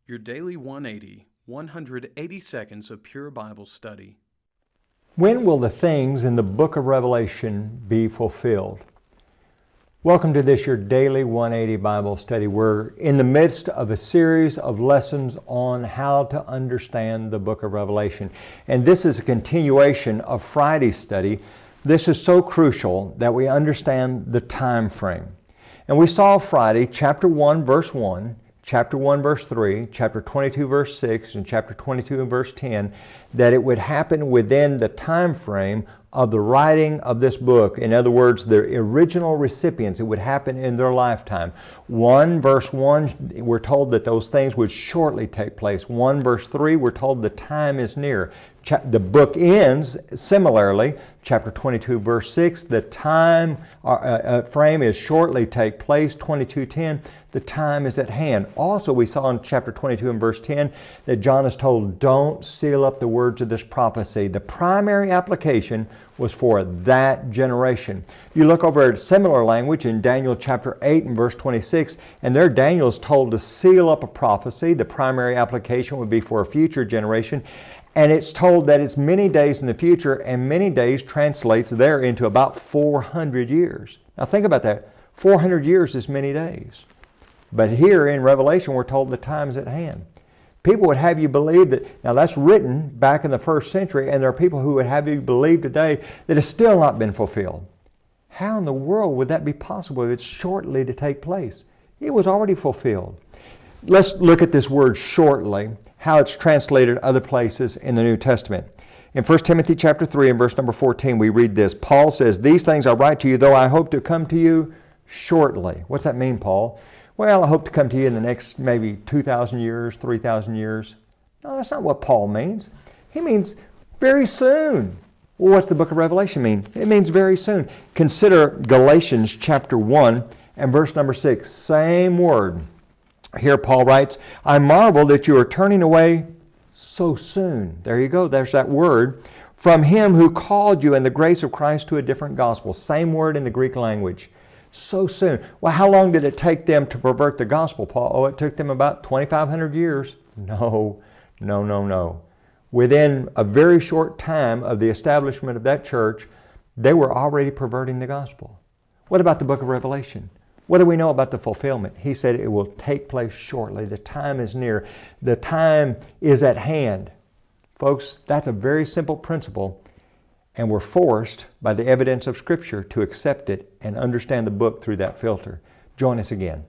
Your Daily 180, 180 seconds of pure Bible study. When will the things in the book of Revelation be fulfilled? Welcome to this Your Daily 180 Bible study. We're in the midst of a series of lessons on how to understand the book of Revelation. And this is a continuation of Friday's study. This is so crucial that we understand the time frame. And we saw Friday, chapter 1, verse 1, chapter 1, verse 3, chapter 22, verse 6, and chapter 22 and verse 10, that it would happen within the time frame of the writing of this book. In other words, the original recipients, it would happen in their lifetime. 1 verse 1, we're told that those things would shortly take place. 1 verse 3, we're told the time is near. The book ends similarly. Chapter 22 verse 6, the time frame is shortly take place. 22:10, the time is at hand. Also, we saw in chapter 22 and verse 10 that John is told, don't seal up the words of this prophecy. The primary application was for that generation. You look over at similar language in Daniel chapter 8 and verse 26, and there Daniel is told to seal up a prophecy. The primary application would be for a future generation. And it's told that it's many days in the future, and many days translates there into about 400 years. Now think about that. 400 years is many days. But here in Revelation, we're told the time is at hand. People would have you believe that, now that's written back in the first century, and there are people who would have you believe today that it's still not been fulfilled. How in the world would that be possible if it's shortly to take place? It was already fulfilled. Let's look at this word shortly, how it's translated other places in the New Testament. In 1 Timothy chapter 3 and verse number 14, we read this. Paul says, these things I write to you, though I hope to come to you shortly. What's that mean, Paul? Well, I hope to come to you in the next maybe 2,000 years, 3,000 years. No, that's not what Paul means. He means very soon. Well, what's the book of Revelation mean? It means very soon. Consider Galatians chapter 1 and verse number 6. Same word. Here Paul writes, I marvel that you are turning away so soon. There you go. There's that word. From him who called you in the grace of Christ to a different gospel. Same word in the Greek language. So soon. Well, how long did it take them to pervert the gospel, Paul? Oh, it took them about 2,500 years. No. Within a very short time of the establishment of that church, they were already perverting the gospel. What about the book of Revelation? What do we know about the fulfillment? He said it will take place shortly. The time is near. The time is at hand. Folks, that's a very simple principle, and we're forced by the evidence of Scripture to accept it and understand the book through that filter. Join us again.